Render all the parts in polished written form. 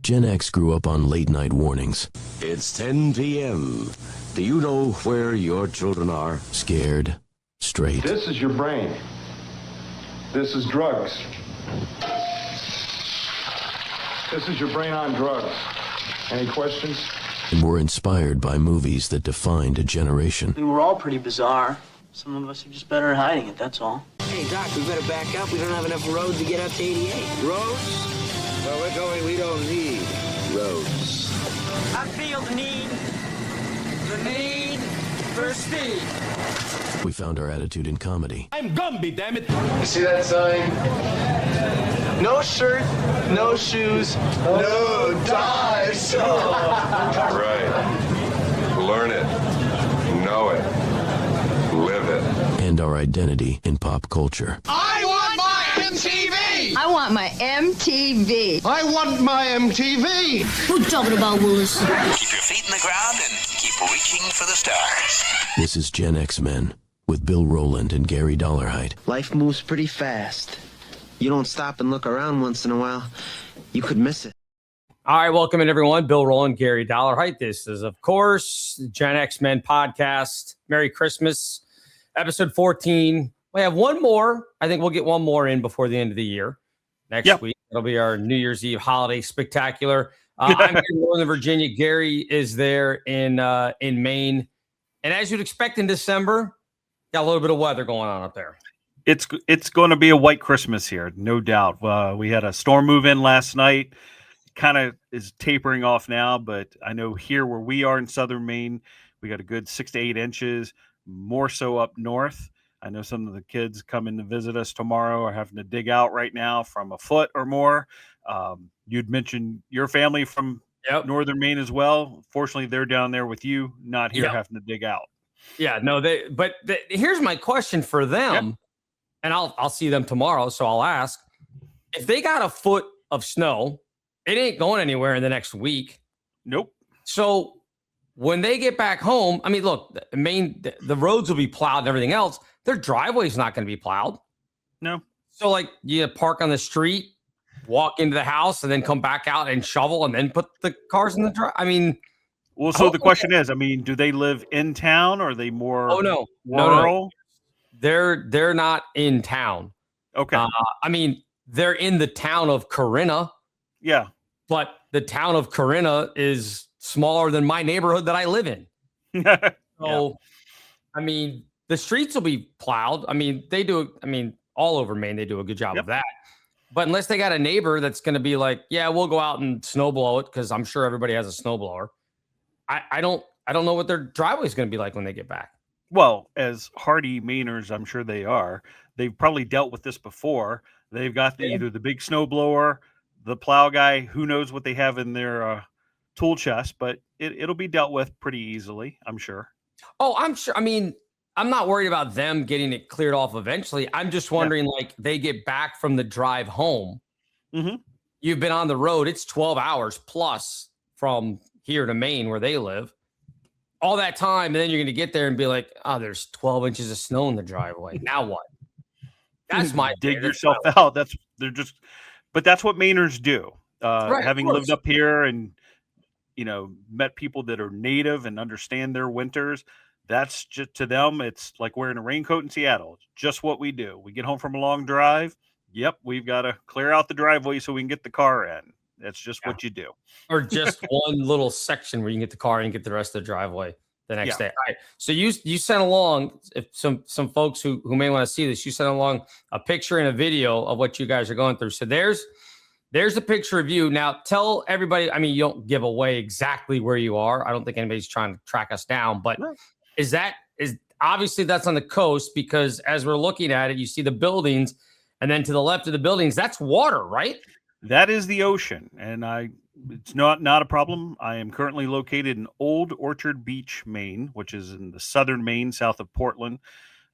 Gen X grew up on late-night warnings. It's 10 p.m. Do you know where your children are? Scared, straight. This is your brain. This is drugs. This is your brain on drugs. Any questions? And were inspired by movies that defined a generation. We were all pretty bizarre. Some of us are just better at hiding it, that's all. Hey, Doc, we better back up. We don't have enough roads to get up to 88. Roads? Where we're going, we don't need roads. I feel the need for speed. We found our attitude in comedy. I'm Gumby, damn it. You see that sign? No shirt, no shoes, no dice. Right. Learn it. Know it. Live it. And our identity in pop culture. I want my MTV! I want my MTV. I want my MTV. What you talking about, Willis? Keep your feet in the ground and keep reaching for the stars. This is Gen X Men with Bill Rowland and Gary Dollarhide. Life moves pretty fast. You don't stop and look around once in a while, you could miss it. All right, welcome in, everyone. Bill Rowland, Gary Dollarhide. This is, of course, the Gen X Men podcast. Merry Christmas, episode 14. We have one more. I think we'll get one more in before the end of the year. Next week, it'll be our New Year's Eve holiday spectacular. I'm here in Northern Virginia. Gary is there in Maine. And as you'd expect in December, got a little bit of weather going on up there. It's going to be a white Christmas here, no doubt. We had a storm move in last night. Kind of is tapering off now, but I know here where we are in southern Maine, we got a good 6 to 8 inches, more so up north. I know some of the kids coming to visit us tomorrow are having to dig out right now from a foot or more. You'd mentioned your family from northern Maine as well. Fortunately, they're down there with you, not here having to dig out. Yeah, no, here's my question for them, and I'll see them tomorrow, so I'll ask. If they got a foot of snow, it ain't going anywhere in the next week. Nope. So when they get back home, I mean, look, the roads will be plowed and everything else. Their driveway's not going to be plowed. No. So, like, you park on the street, walk into the house, and then come back out and shovel, and then put the cars in the drive. I mean, well, so the question is, I mean, do they live in town or are they more rural? No. They're not in town. Okay. I mean, they're in the town of Corinna. Yeah. But the town of Corinna is smaller than my neighborhood that I live in. I mean, the streets will be plowed. I mean, all over Maine, they do a good job of that. But unless they got a neighbor that's going to be like, yeah, we'll go out and snow blow it, because I'm sure everybody has a snow blower. I don't know what their driveway is going to be like when they get back. Well, as hardy Mainers, I'm sure they are. They've probably dealt with this before. They've got either the big snow blower, the plow guy, who knows what they have in their tool chest, but it'll be dealt with pretty easily, I'm sure. Oh, I'm sure. I mean, I'm not worried about them getting it cleared off eventually. I'm just wondering, like, they get back from the drive home. Mm-hmm. You've been on the road. It's 12 hours plus from here to Maine where they live. All that time, and then you're going to get there and be like, oh, there's 12 inches of snow in the driveway. Now what? That's my dig yourself out. But that's what Mainers do. Having lived up here and, met people that are native and understand their winters, that's just, to them, it's like wearing a raincoat in Seattle. It's just what we do. We get home from a long drive. Yep, we've got to clear out the driveway so we can get the car in. That's just what you do. Or just one little section where you can get the car and get the rest of the driveway the next day. All right. So you sent along, if some folks who may want to see this, you sent along a picture and a video of what you guys are going through. So there's a picture of you. Now tell everybody, I mean, you don't give away exactly where you are. I don't think anybody's trying to track us down, but is obviously that's on the coast, because as we're looking at it, you see the buildings, and then to the left of the buildings, that's water, right? That is the ocean, and it's not a problem. I am currently located in Old Orchard Beach, Maine, which is in the southern Maine, south of Portland.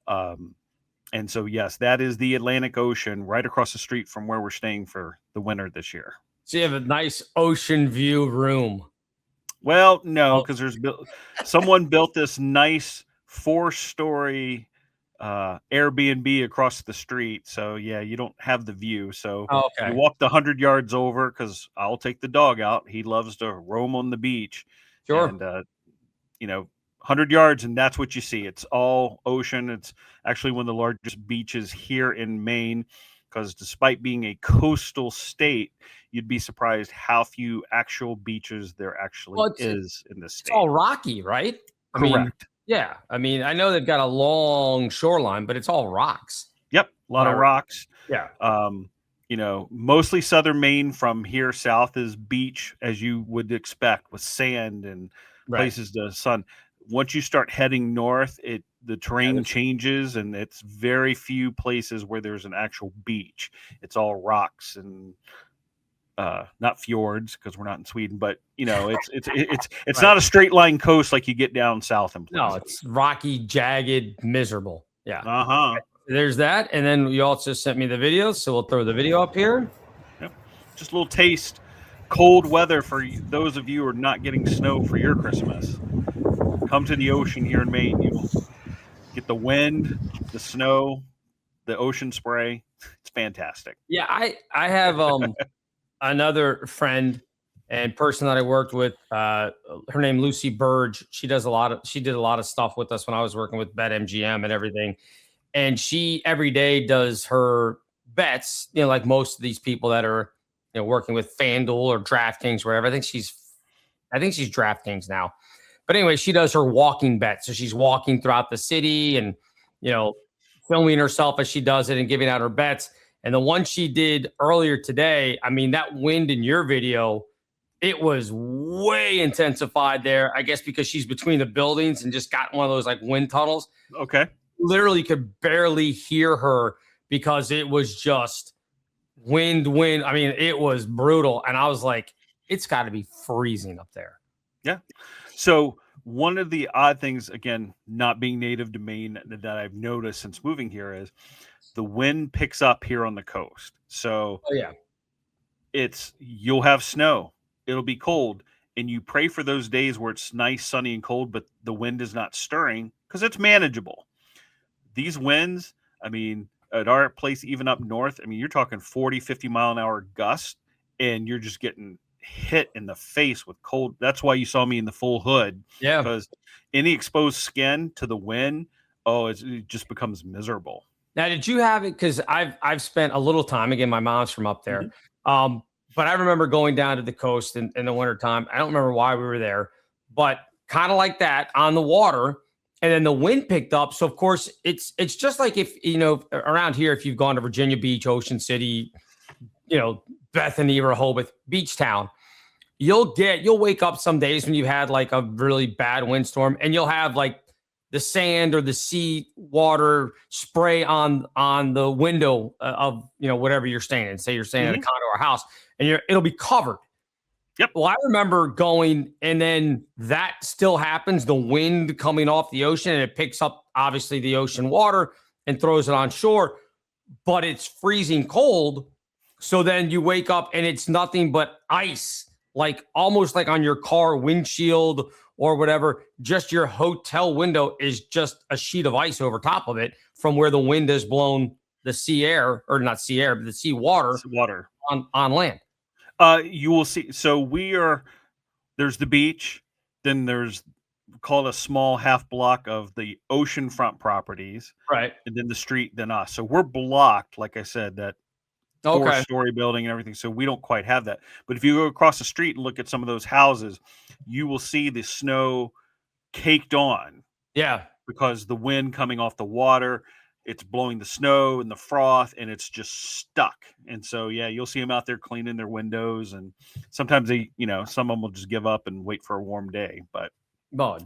And so, yes, that is the Atlantic Ocean right across the street from where we're staying for the winter this year. So you have a nice ocean view room. Well, no, because someone built this nice 4-story Airbnb across the street. So yeah, you don't have the view. So Oh, okay. you walk the 100 yards over because I'll take the dog out. He loves to roam on the beach. Sure. And, 100 yards, and that's what you see. It's all ocean. It's actually one of the largest beaches here in Maine because despite being a coastal state, you'd be surprised how few actual beaches there actually is in this state. It's all rocky, right? I Correct. mean, yeah. I mean, I know they've got a long shoreline, but it's all rocks. Yep. A lot of rocks. Yeah. Mostly southern Maine from here south is beach, as you would expect, with sand and places to sun. Once you start heading north, the terrain changes, and it's very few places where there's an actual beach. It's all rocks and not fjords because we're not in Sweden, but it's not a straight line coast like you get down south in places. No, it's rocky, jagged, miserable. Yeah. Uh-huh. There's that, and then you also sent me the video, so we'll throw the video up here. Yep. Just a little taste. Cold weather for those of you who are not getting snow for your Christmas. Come to the ocean here in Maine. You'll get the wind, the snow, the ocean spray. It's fantastic. Yeah, I have another friend and person that I worked with. Her name Lucy Burge. She did a lot of stuff with us when I was working with BetMGM and everything. And she every day does her bets, like most of these people that are, working with FanDuel or DraftKings, wherever. I think she's DraftKings now. But anyway, she does her walking bets. So she's walking throughout the city and, filming herself as she does it and giving out her bets. And the one she did earlier today, I mean, that wind in your video, it was way intensified there, I guess, because she's between the buildings and just got one of those like wind tunnels. Okay. Literally could barely hear her because it was just wind. I mean, it was brutal. And I was like, it's got to be freezing up there. Yeah. So one of the odd things, again, not being native to Maine, that I've noticed since moving here is the wind picks up here on the coast. So you'll have snow. It'll be cold. And you pray for those days where it's nice, sunny, and cold, but the wind is not stirring because it's manageable. These winds, I mean, at our place, even up north, I mean, you're talking 40, 50 mile an hour gust, and you're just getting hit in the face with cold. That's why you saw me in the full hood. Yeah. Because any exposed skin to the wind, it just becomes miserable. Now, did you have it? Because I've spent a little time. Again, my mom's from up there. Mm-hmm. But I remember going down to the coast in the wintertime. I don't remember why we were there, but kind of like that on the water. And then the wind picked up. So, of course, it's just like if, around here, if you've gone to Virginia Beach, Ocean City, Bethany, Rehoboth, Beach Town, you'll wake up some days when you've had like a really bad windstorm and you'll have like the sand or the sea water spray on the window of, whatever you're staying in. Say you're staying in a condo or house and it'll be covered. Yep. Well, I remember going and then that still happens. The wind coming off the ocean and it picks up obviously the ocean water and throws it on shore, but it's freezing cold. So then you wake up and it's nothing but ice, like almost like on your car windshield or whatever. Just your hotel window is just a sheet of ice over top of it from where the wind has blown the sea air, or not sea air, but the sea water on land. You will see. So there's the beach, then there's called a small half block of the oceanfront properties, right? And then the street, then us. So we're blocked, like I said, that 4-story building and everything. So we don't quite have that. But if you go across the street and look at some of those houses, you will see the snow caked on. Yeah, because the wind coming off the water, it's blowing the snow and the froth, and it's just stuck. And so, yeah, you'll see them out there cleaning their windows, and sometimes some of them will just give up and wait for a warm day. But but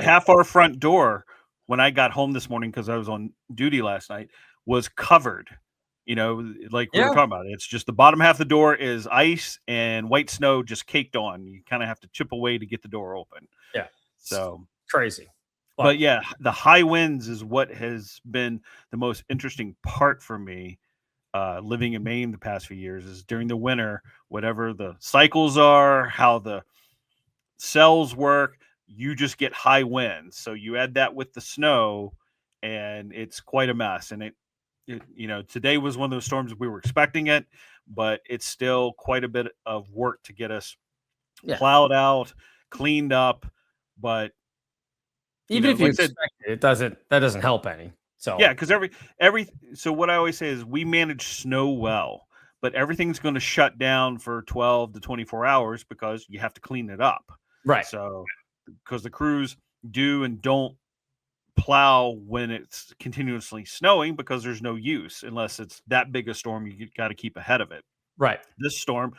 half our front door, when I got home this morning, because I was on duty last night, was covered. Like we were talking about, it's just the bottom half of the door is ice and white snow just caked on. You kind of have to chip away to get the door open. Yeah. So crazy. But yeah, the high winds is what has been the most interesting part for me living in Maine the past few years is during the winter, whatever the cycles are, how the cells work, you just get high winds. So you add that with the snow and it's quite a mess. And today was one of those storms we were expecting it, but it's still quite a bit of work to get us plowed out, cleaned up. But even if you expect it, that doesn't help any. So yeah, because so what I always say is we manage snow well, but everything's going to shut down for 12 to 24 hours because you have to clean it up. Right. So because the crews do and don't plow when it's continuously snowing because there's no use unless it's that big a storm. You got to keep ahead of it. Right. This storm,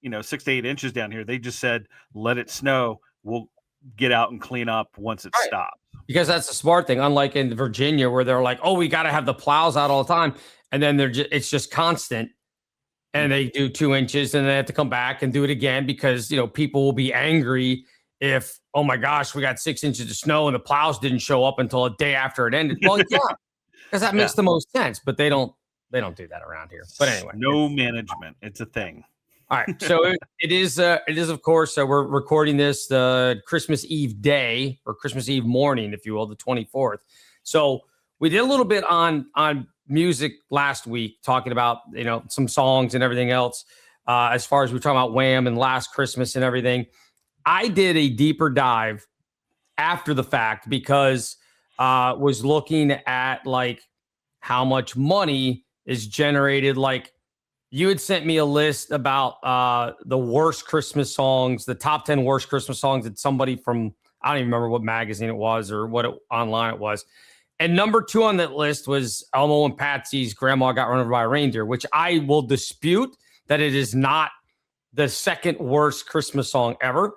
6 to 8 inches down here, they just said, let it snow. We'll get out and clean up once it stops. Because that's the smart thing. Unlike in Virginia where they're like, oh, we got to have the plows out all the time. And then it's just constant. And they do 2 inches and they have to come back and do it again because, people will be angry if, oh my gosh, we got 6 inches of snow and the plows didn't show up until a day after it ended. Well, yeah, because that makes the most sense, but they don't do that around here. But anyway, no management. It's a thing. All right. So it is, of course, we're recording this Christmas Eve day or Christmas Eve morning, if you will, the 24th. So we did a little bit on music last week, talking about, some songs and everything else. As far as we're talking about Wham and Last Christmas and everything, I did a deeper dive after the fact because was looking at like how much money is generated. Like you had sent me a list about the worst Christmas songs, the top 10 worst Christmas songs that somebody from, I don't even remember what magazine it was or online it was. And number 2 on that list was Elmo and Patsy's Grandma Got Run Over by a Reindeer, which I will dispute that it is not the second worst Christmas song ever.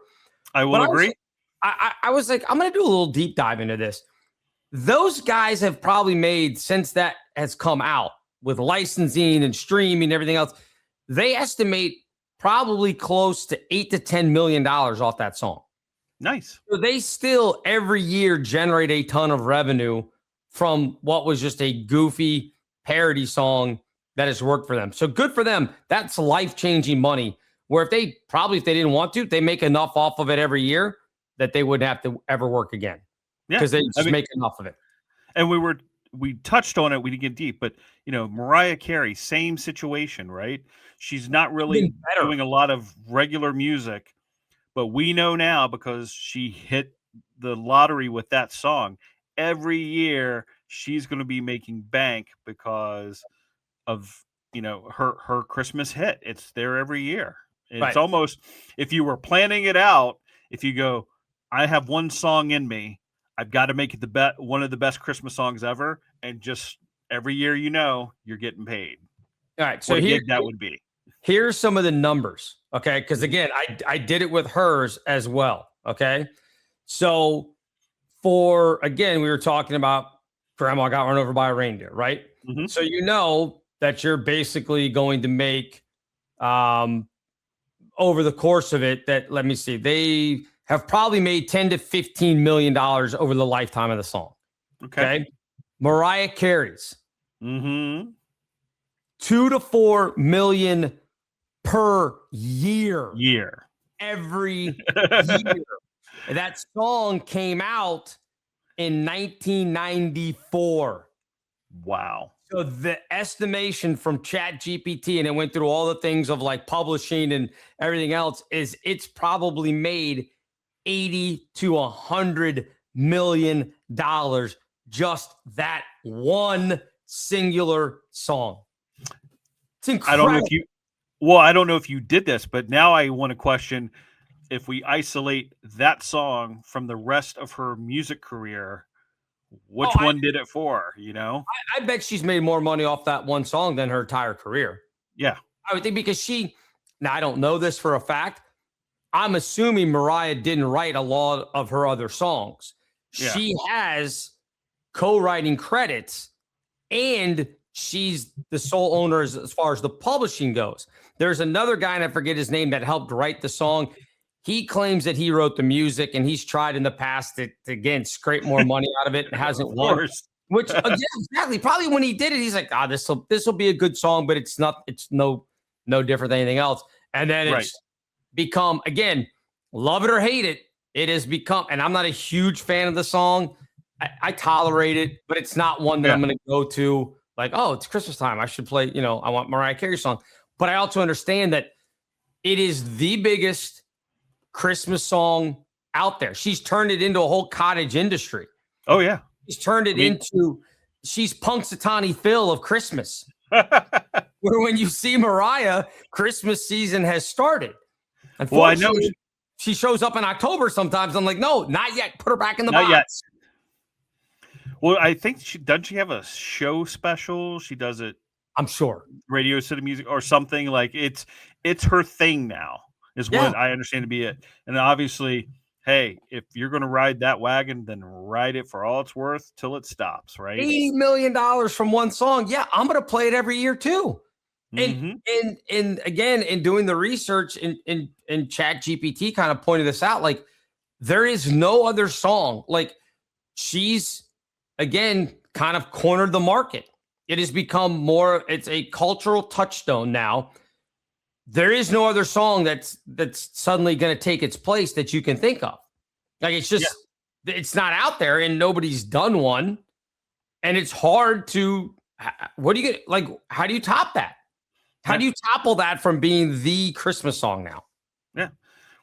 I will agree. I was like, I'm going to do a little deep dive into this. Those guys have probably made, since that has come out with licensing and streaming and everything else, they estimate probably close to $8 to $10 million off that song. Nice. So they still every year generate a ton of revenue from what was just a goofy parody song that has worked for them. So good for them. That's life-changing money. Where if they didn't want to, they make enough off of it every year that they wouldn't have to ever work again. Yeah, because they just make enough of it. And we touched on it. We didn't get deep, but Mariah Carey, same situation, right? She's not really doing a lot of regular music, but we know now because she hit the lottery with that song. Every year she's going to be making bank because of her Christmas hit. It's there every year. It's almost, if you were planning it out, if you go, I have one song in me, I've got to make it one of the best Christmas songs ever, and just every year you're getting paid. All right, so that would be. Here's some of the numbers, okay? Because again, I did it with hers as well, okay? So we were talking about Grandma Got Run Over by a Reindeer, right? Mm-hmm. So that you're basically going to make over the course of it, that, let me see, they have probably made $10 to $15 million over the lifetime of the song. Okay. Mariah Carey's $2 to $4 million per year. Every year. That song came out in 1994. Wow. So the estimation from ChatGPT, and it went through all the things of like publishing and everything else, is it's probably made $80 to $100 million just that one singular song. It's incredible. I don't know if you did this, but now I want to question if we isolate that song from the rest of her music career. Which one did it for, I bet she's made more money off that one song than her entire career. Yeah. I would think because now I don't know this for a fact. I'm assuming Mariah didn't write a lot of her other songs. Yeah. She has co-writing credits and she's the sole owner as far as the publishing goes. There's another guy, and I forget his name, that helped write the song. He claims that he wrote the music, and he's tried in the past to again, scrape more money out of it and hasn't won. Which, yeah, exactly. Probably when he did it, he's like, this will be a good song, but it's no different than anything else. And then it's become, again, love it or hate it, it has become, and I'm not a huge fan of the song, I tolerate it, but it's not one that I'm going to go to like, oh, it's Christmas time. I should play, I want Mariah Carey song. But I also understand that it is the biggest Christmas song out there. She's turned it into a whole cottage industry. Oh, yeah. She's turned it into, she's Punxsutawney Phil of Christmas. Where when you see Mariah, Christmas season has started. Unfortunately, well, I know she shows up in October sometimes. I'm like, no, not yet. Put her back in the box. Yet. Well, I think doesn't she have a show special? She does it. I'm sure. Radio City Music or something like it's her thing now is what I understand to be it. And obviously, hey, if you're going to ride that wagon, then ride it for all it's worth till it stops, right? $80 million from one song. Yeah, I'm going to play it every year too. And again, in doing the research in Chat GPT kind of pointed this out, like there is no other song. Like she's, again, kind of cornered the market. It has become more, it's a cultural touchstone now. There is no other song that's suddenly going to take its place that you can think of. Like it's just, it's not out there and nobody's done one. And it's hard to, what do you get? Like, how do you top that? How do you topple that from being the Christmas song now? Yeah.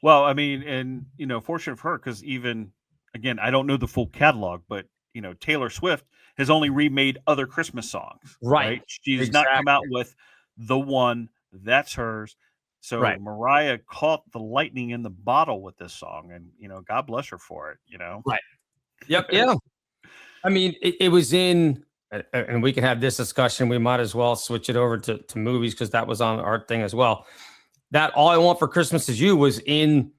Well, I mean, and, fortunate for her, because even, again, I don't know the full catalog, but, Taylor Swift has only remade other Christmas songs. Right? She's not come out with the one that's hers. So Mariah caught the lightning in the bottle with this song, and, God bless her for it, Right. Yep. Yeah. I mean, it was in, and we can have this discussion. We might as well switch it over to movies because that was on our thing as well. That All I Want for Christmas Is You was in,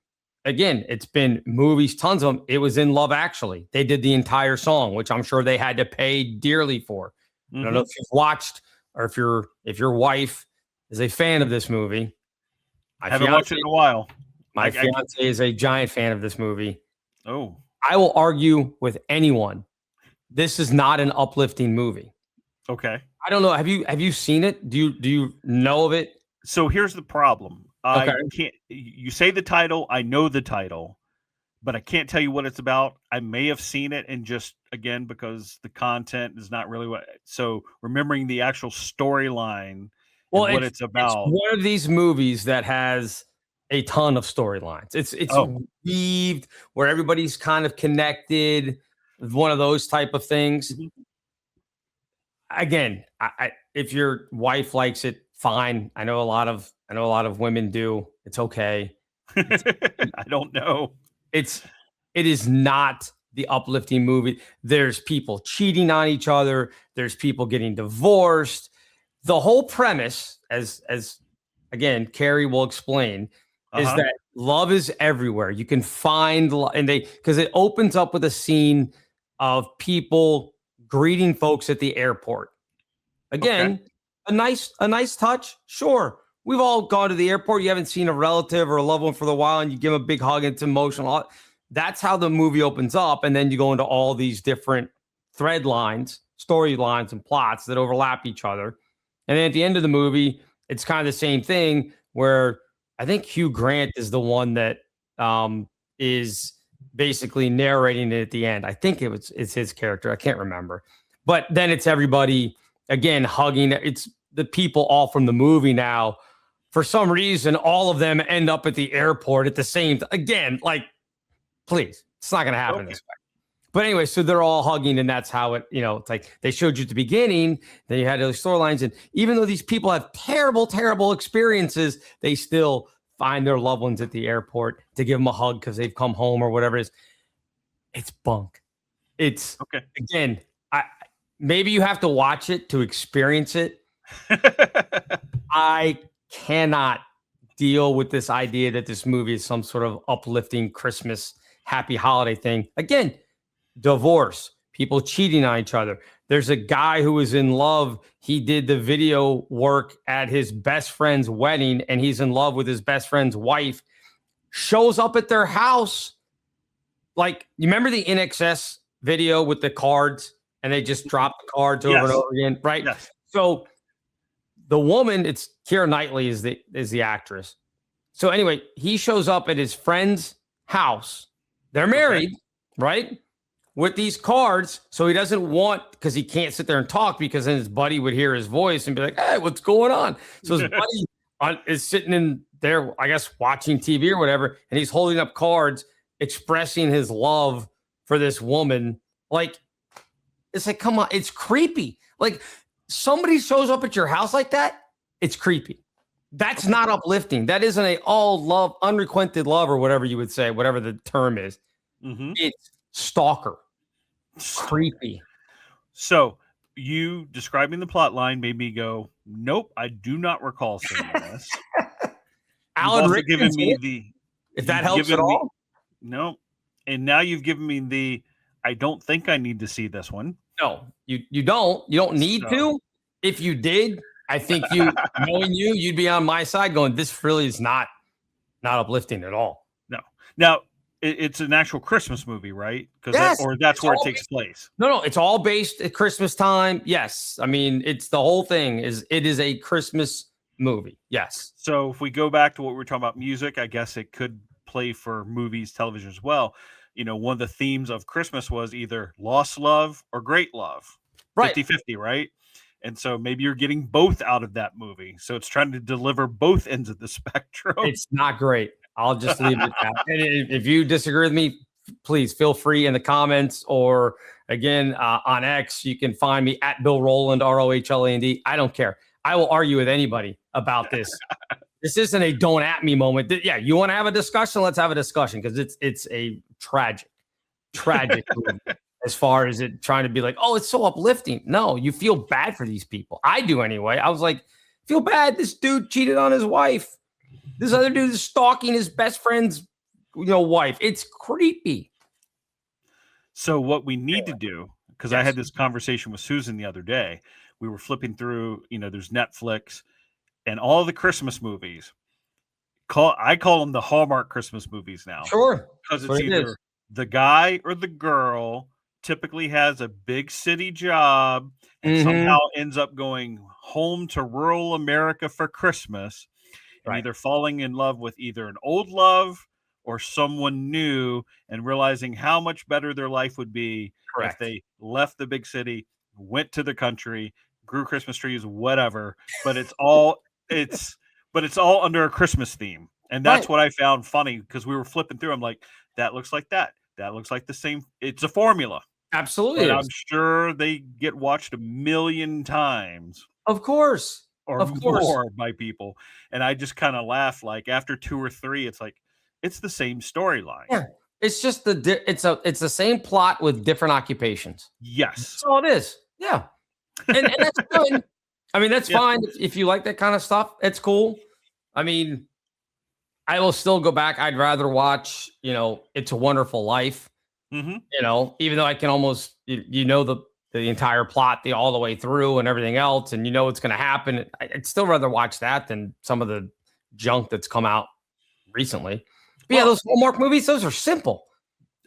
again, it's been movies, tons of them. It was in Love Actually. They did the entire song, which I'm sure they had to pay dearly for. I don't know if you've watched or if your wife is a fan of this movie. I haven't watched it in a while. My fiance is a giant fan of this movie. Oh. I will argue with anyone. This is not an uplifting movie. Okay. I don't know. Have you seen it? Do you know of it? So here's the problem. I can't. You say the title. I know the title, but I can't tell you what it's about. I may have seen it, and just again because the content is not really what. So remembering the actual storyline, what it's about. It's one of these movies that has a ton of storylines. It's weaved where everybody's kind of connected. One of those type of things. Again, if your wife likes it, fine. I know a lot of women do. It's okay. I don't know. It is not the uplifting movie. There's people cheating on each other. There's people getting divorced. The whole premise, as again, Carrie will explain, is that love is everywhere. You can find because it opens up with a scene of people greeting folks at the airport. Again, a nice touch. Sure. We've all gone to the airport. You haven't seen a relative or a loved one for a while and you give them a big hug and it's emotional. That's how the movie opens up. And then you go into all these different thread lines, storylines and plots that overlap each other. And then at the end of the movie, it's kind of the same thing where I think Hugh Grant is the one that is basically narrating it at the end. I think it's his character. I can't remember. But then it's everybody, again, hugging. It's the people all from the movie now. For some reason, all of them end up at the airport at the same time. Again, like, please, it's not going to happen this way. But anyway, so they're all hugging, and that's how it, it's like they showed you at the beginning, then you had those storylines. And even though these people have terrible, terrible experiences, they still find their loved ones at the airport to give them a hug because they've come home or whatever it is. It's bunk. It's again, maybe you have to watch it to experience it. I cannot deal with this idea that this movie is some sort of uplifting Christmas happy holiday thing. Again, divorce, people cheating on each other. There's a guy who was in love. He did the video work at his best friend's wedding, and he's in love with his best friend's wife. Shows up at their house. Like, you remember the NXS video with the cards, and they just drop the cards over and over again, right? Yes. So the woman, it's Keira Knightley is the actress. So anyway, he shows up at his friend's house. They're married, right? with these cards. So he doesn't want, because he can't sit there and talk, because then his buddy would hear his voice and be like, hey, what's going on? So his buddy is sitting in there, I guess, watching TV or whatever, and he's holding up cards expressing his love for this woman. Like, it's like, come on, it's creepy. Like, somebody shows up at your house like that, it's creepy. That's not uplifting. That isn't a love, unrequited love, or whatever you would say, whatever the term is. It's stalker. Creepy. So you describing the plot line made me go, nope, I do not recall seeing this. Alan Rickman given me the, if that helps at all. No. And now you've given me the, I don't think I need to see this one. No, you don't need to. If you did, I think knowing you'd be on my side going, this really is not uplifting at all. No. Now, it's an actual Christmas movie, right? Yes, that's where it takes place. No, it's all based at Christmas time. Yes. I mean, it's the whole thing it is a Christmas movie. Yes. So if we go back to what we were talking about music, I guess it could play for movies, television as well. One of the themes of Christmas was either lost love or great love. Right. 50-50, right? And so maybe you're getting both out of that movie. So it's trying to deliver both ends of the spectrum. It's not great. I'll just leave it at that. And if you disagree with me, please feel free in the comments, or again, on X, you can find me at Bill Rowland, ROHLAND. I don't care. I will argue with anybody about this. This isn't a don't at me moment. Yeah, you want to have a discussion? Let's have a discussion, because it's a tragic movie. As far as it trying to be like, oh, it's so uplifting. No, you feel bad for these people. I do anyway. I was like, feel bad. This dude cheated on his wife. This other dude is stalking his best friend's, wife. It's creepy. So what we need to do, because I had this conversation with Susan the other day, we were flipping through, there's Netflix and all the Christmas movies. I call them the Hallmark Christmas movies now. Sure. Because it's either the guy or the girl typically has a big city job and somehow ends up going home to rural America for Christmas, and either falling in love with either an old love or someone new, and realizing how much better their life would be if they left the big city, went to the country, grew Christmas trees, whatever. But it's all under a Christmas theme. And that's what I found funny, because we were flipping through. I'm like, that looks like that. That looks like the same. It's a formula. Absolutely. I'm sure they get watched a million times. Of course. Or more by people. And I just kind of laugh, like after 2 or 3, it's like, it's the same storyline. Yeah. It's just it's the same plot with different occupations. Yes. That's all it is. Yeah. And that's good. I mean, that's fine. If you like that kind of stuff, it's cool. I mean, I will still go back. I'd rather watch, It's a Wonderful Life. Even though I can almost, the entire plot, all the way through and everything else, and what's going to happen. I'd still rather watch that than some of the junk that's come out recently. But those Hallmark movies, those are simple.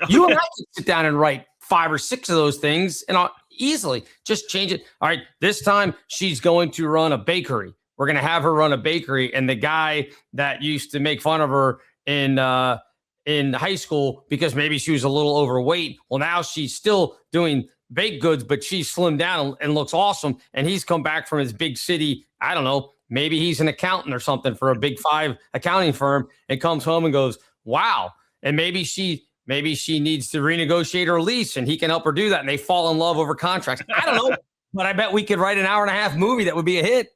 You and I can sit down and write 5 or 6 of those things, and I'll easily just change it. All right, this time she's going to run a bakery. We're going to have her run a bakery, and the guy that used to make fun of her in high school because maybe she was a little overweight, well, now she's still doing baked goods, but she's slimmed down and looks awesome. And he's come back from his big city. I don't know. Maybe he's an accountant or something for a big 5 accounting firm, and comes home and goes, wow. And maybe she needs to renegotiate her lease, and he can help her do that. And they fall in love over contracts. I don't know, but I bet we could write an 1.5-hour movie that would be a hit.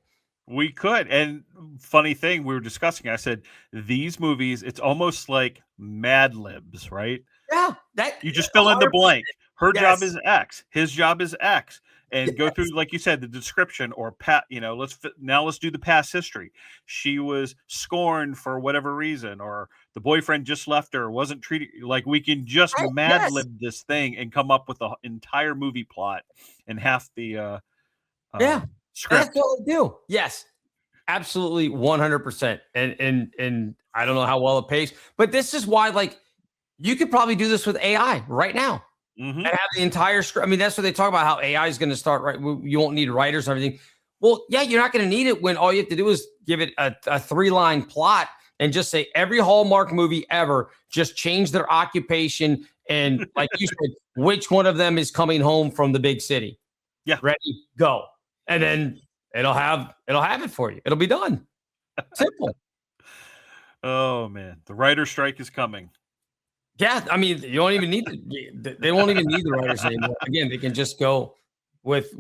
We could. And funny thing, we were discussing, I said, these movies, it's almost like Mad Libs, right? Yeah. You just fill in the blank. Her job is X. His job is X. And go through, like you said, the description, or let's do the past history. She was scorned for whatever reason, or the boyfriend just left her, wasn't treated like. We can just Mad Lib this thing and come up with the entire movie plot and half the script. That's what we do. Yes, absolutely, 100%. And I don't know how well it pays, but this is why, like, you could probably do this with AI right now. And have the entire script. I mean, that's what they talk about, how AI is going to start, right? You won't need writers and everything. Well, yeah, you're not going to need it when all you have to do is give it a 3-line plot and just say every Hallmark movie ever, just change their occupation And like you said, which one of them is coming home from the big city? Yeah. Ready, go. And then it'll have it for you. It'll be done. Simple. Oh man, the writer strike is coming. Yeah, I mean, you don't even need they won't even need the writers anymore. Again, they can just go with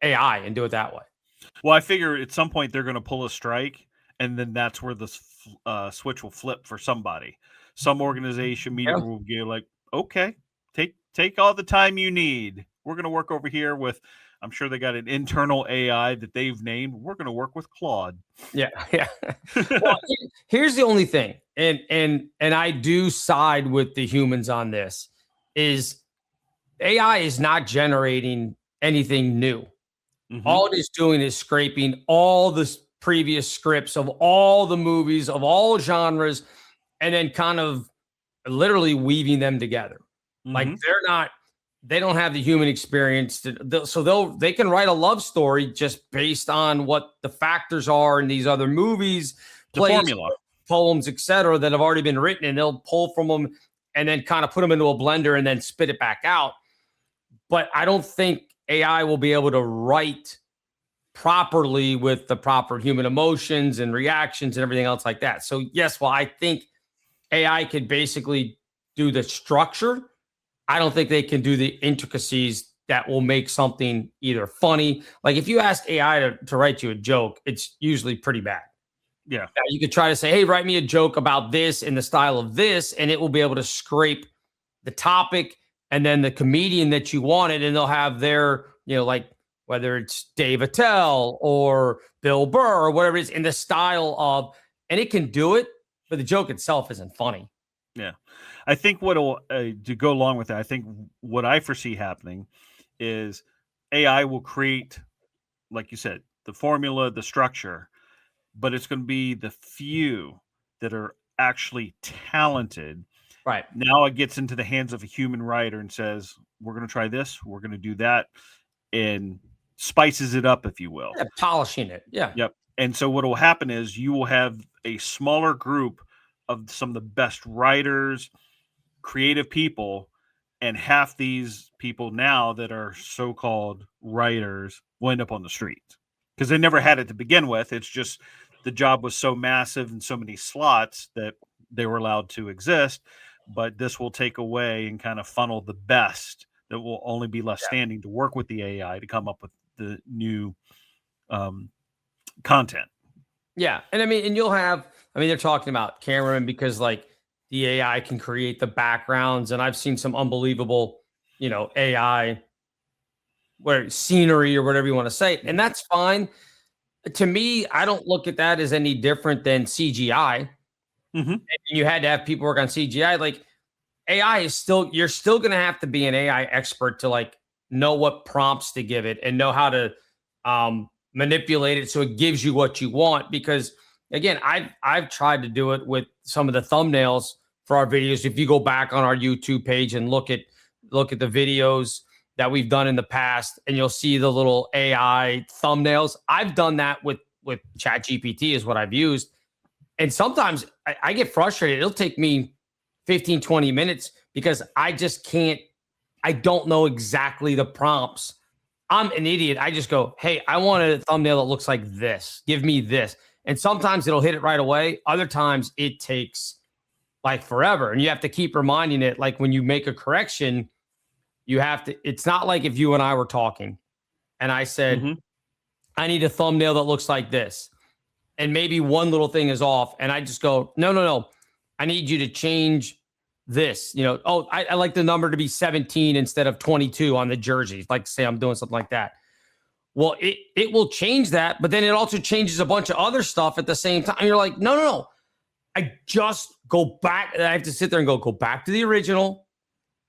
AI and do it that way. Well, I figure at some point they're going to pull a strike, and then that's where the switch will flip for somebody. Some organization media will be like, okay, take all the time you need. We're going to work over here with. I'm sure they got an internal AI that they've named. We're going to work with Claude. Yeah. Well, here's the only thing, and I do side with the humans on this. Is AI is not generating anything new. Mm-hmm. All it is doing is scraping all the previous scripts of all the movies of all genres, and then kind of literally weaving them together. Mm-hmm. Like they don't have the human experience so they can write a love story just based on what the factors are in these other movies, plays, formula, poems, etc. that have already been written, and they'll pull from them and then kind of put them into a blender and then spit it back out. But I don't think AI will be able to write properly with the proper human emotions and reactions and everything else like that. So yes, well, I think AI could basically do the structure. I don't think they can do the intricacies that will make something either funny. Like if you ask AI to write you a joke, it's usually pretty bad. Yeah. Now, you could try to say, hey, write me a joke about this in the style of this, and it will be able to scrape the topic and then the comedian that you wanted, and they'll have their, like whether it's Dave Attell or Bill Burr or whatever it is in the style of, and it can do it, but the joke itself isn't funny. Yeah. I think what'll to go along with that, I think what I foresee happening is AI will create, like you said, the formula, the structure, but it's going to be the few that are actually talented. Right. Now it gets into the hands of a human writer and says, we're going to try this, we're going to do that, and spices it up, if you will. Yeah, polishing it. Yeah. Yep. And so what will happen is you will have a smaller group of some of the best writers, creative people, and half these people now that are so-called writers will end up on the street because they never had it to begin with. It's just the job was so massive and so many slots that they were allowed to exist. But this will take away and kind of funnel the best that will only be left standing to work with the AI to come up with the new content. Yeah. And you'll have, they're talking about Cameron because like the AI can create the backgrounds, and I've seen some unbelievable, AI where scenery or whatever you want to say. And that's fine. To me, I don't look at that as any different than CGI. Mm-hmm. And you had to have people work on CGI. Like AI is you're still going to have to be an AI expert to like know what prompts to give it and know how to manipulate it so it gives you what you want. Because again, I've tried to do it with some of the thumbnails for our videos. If you go back on our YouTube page and look at the videos that we've done in the past, and you'll see the little AI thumbnails. I've done that with ChatGPT is what I've used. And sometimes I get frustrated. It'll take me 15, 20 minutes because I just can't, I don't know exactly the prompts. I'm an idiot. I just go, hey, I want a thumbnail that looks like this. Give me this. And sometimes it'll hit it right away. Other times it takes like forever. And you have to keep reminding it. Like when you make a correction, you have to, it's not like if you and I were talking and I said, I need a thumbnail that looks like this. And maybe one little thing is off. And I just go, no. I need you to change this. I like the number to be 17 instead of 22 on the jersey. Like say I'm doing something like that. Well, it will change that, but then it also changes a bunch of other stuff at the same time. And you're like, no. I just go back. I have to sit there and go back to the original.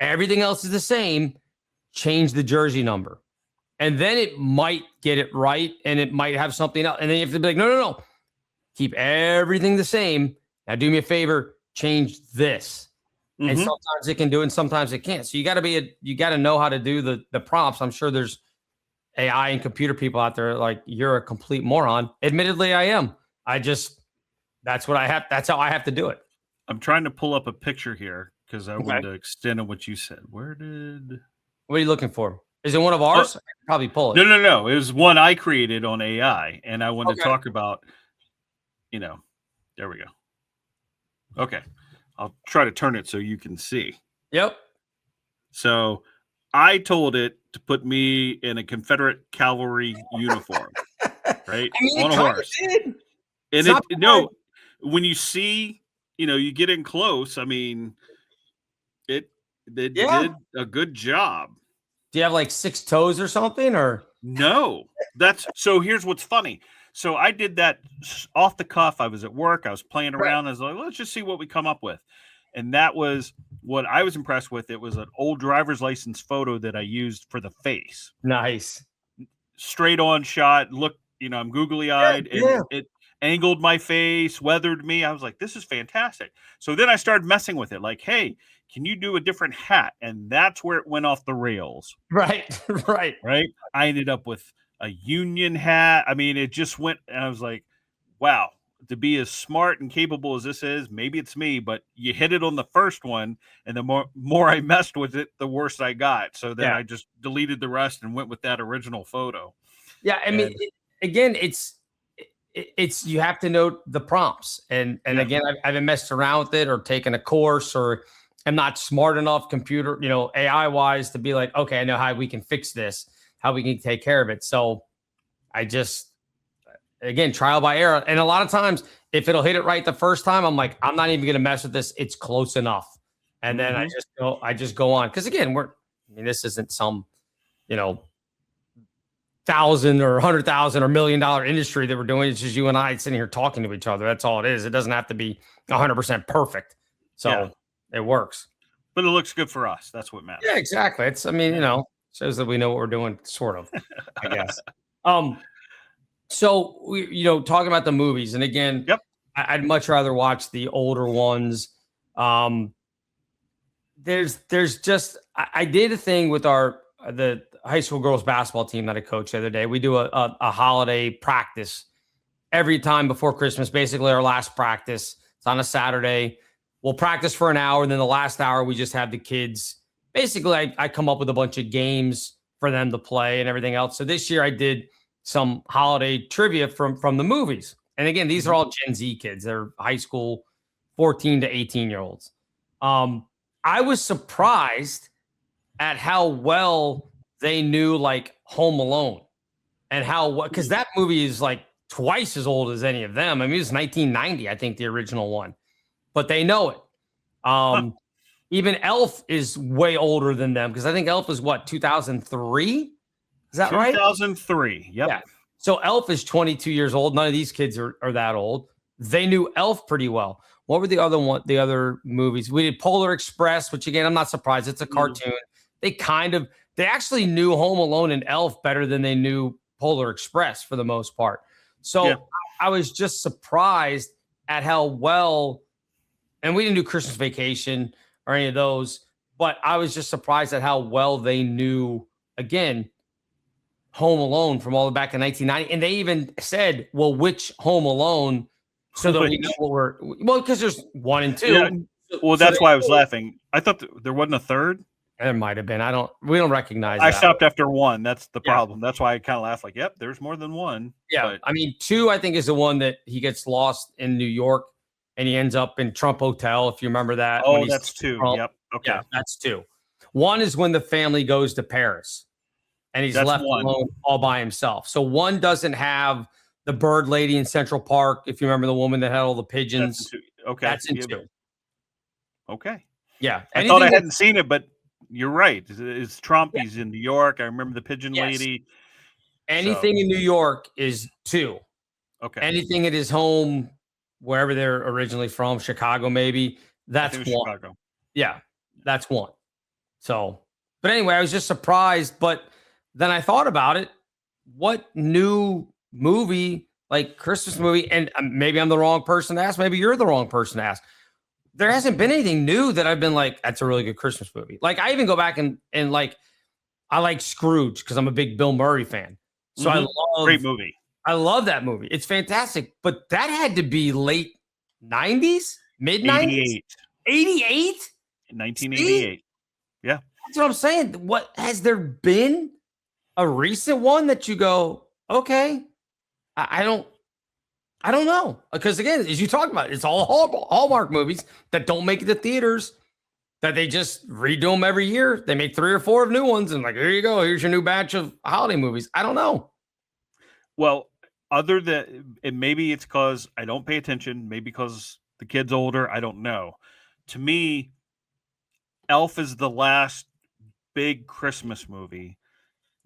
Everything else is the same. Change the jersey number. And then it might get it right, and it might have something else. And then you have to be like, no. Keep everything the same. Now do me a favor, change this. And sometimes it can do it, and sometimes it can't. So you got to know how to do the prompts. I'm sure there's AI and computer people out there like, you're a complete moron. Admittedly, I am. That's what I have. That's how I have to do it. I'm trying to pull up a picture here because I wanted to extend on what you said. What are you looking for? Is it one of ours? I can probably pull it. No. It was one I created on AI, and I wanted to talk about, there we go. Okay. I'll try to turn it so you can see. Yep. So I told it to put me in a Confederate cavalry uniform, right? I mean, on a horse. And when you see, you get in close, I mean, it did a good job. Do you have like 6 toes or something, or no? So here's what's funny. So I did that off the cuff. I was at work. I was playing around. I was like, let's just see what we come up with. And that was what I was impressed with. It was an old driver's license photo that I used for the face. Nice. Straight on shot. Look, I'm googly eyed, and it angled my face, weathered me. I was like, this is fantastic. So then I started messing with it. Like, hey, can you do a different hat? And that's where it went off the rails. Right. I ended up with a Union hat. I mean, it just went, and I was like, wow, to be as smart and capable as this is, maybe it's me, but you hit it on the first one, and the more I messed with it, the worse I got. So then I just deleted the rest and went with that original photo. Yeah, I mean, again, it's you have to know the prompts, and again, I haven't messed around with it or taken a course, or I'm not smart enough computer, AI wise, to be like, okay, I know how we can fix this, how we can take care of it. So I just, again, trial by error. And a lot of times, if it'll hit it right the first time, I'm like, I'm not even going to mess with this. It's close enough. And then I just go on. Because again, this isn't some, 1,000 or 100,000 or $1 million industry that we're doing. It's just you and I sitting here talking to each other. That's all it is. It doesn't have to be 100% perfect. So it works. But it looks good for us. That's what matters. Yeah, exactly. It's, shows that we know what we're doing, sort of, I guess. So we, talking about the movies, and again, I'd much rather watch the older ones. There's just, I did a thing with the high school girls basketball team that I coached the other day. We do a holiday practice every time before Christmas. Basically, our last practice, it's on a Saturday. We'll practice for an hour, and then the last hour we just have the kids. Basically, I come up with a bunch of games for them to play and everything else. So this year I did some holiday trivia from the movies. And again, these are all Gen Z kids. They're high school, 14 to 18-year-olds. I was surprised at how well they knew like Home Alone, and because that movie is like twice as old as any of them. I mean, it was 1990, I think, the original one, but they know it. Even Elf is way older than them, because I think Elf is 2003? Is that right? 2003. Yep. Yeah. So Elf is 22 years old. None of these kids are that old. They knew Elf pretty well. What were the other movies? We did Polar Express, which again, I'm not surprised. It's a cartoon. They actually knew Home Alone and Elf better than they knew Polar Express for the most part. So I was just surprised at how well, and we didn't do Christmas Vacation or any of those, but I was just surprised at how well they knew, again, Home Alone from all the way back in 1990. And they even said, well, which Home Alone, so that we know what because there's 1 and 2. Yeah. Well, that's why I was laughing. I thought there wasn't a third. There might have been. We don't recognize I that. stopped after 1. That's the problem. That's why I kind of laughed like, yep, there's more than 1. Yeah. But... I mean, 2, I think, is the one that he gets lost in New York and he ends up in Trump Hotel, if you remember that. Oh, that's 2. Trump. Yep. Okay. Yeah, that's 2. 1 is when the family goes to Paris and he's left alone all by himself. So 1 doesn't have the bird lady in Central Park, if you remember the woman that had all the pigeons. That's in 2. Okay. Yeah. I thought I hadn't seen it, but you're right. It's Trump. Yeah. He's in New York. I remember the pigeon lady. Anything in New York is 2. Okay. Anything at his home, wherever they're originally from, Chicago maybe, that's 1. Chicago. Yeah, that's 1. So, but anyway, I was just surprised. But then I thought about it. What new movie, like Christmas movie, and maybe I'm the wrong person to ask. Maybe you're the wrong person to ask. There hasn't been anything new that I've been like, that's a really good Christmas movie. Like, I even go back and like, I like Scrooge because I'm a big Bill Murray fan. So I love, great movie. I love that movie. It's fantastic. But that had to be late 90s, mid 90s, 88. 1988. Yeah. That's what I'm saying. What has there been a recent one that you go, okay, I don't know. Because again, as you talk about, it's all Hallmark movies that don't make it to theaters, that they just redo them every year. They make 3 or 4 of new ones and like, here you go. Here's your new batch of holiday movies. I don't know. Well, other than, and maybe it's because I don't pay attention, maybe because the kid's older, I don't know. To me, Elf is the last big Christmas movie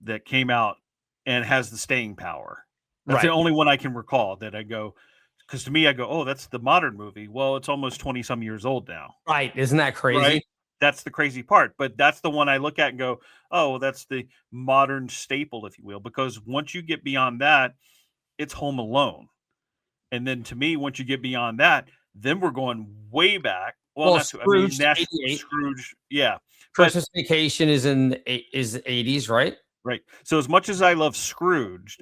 that came out and has the staying power. That's the only one I can recall that I go, because to me, I go, oh, that's the modern movie. Well, it's almost 20 some years old now. Right. Isn't that crazy? Right? That's the crazy part. But that's the one I look at and go, oh, that's the modern staple, if you will. Because once you get beyond that, it's Home Alone. And then to me, once you get beyond that, then we're going way back. Well, not Scrooge, Scrooge, yeah. Christmas Vacation is is the 80s, right? Right. So as much as I love Scrooge,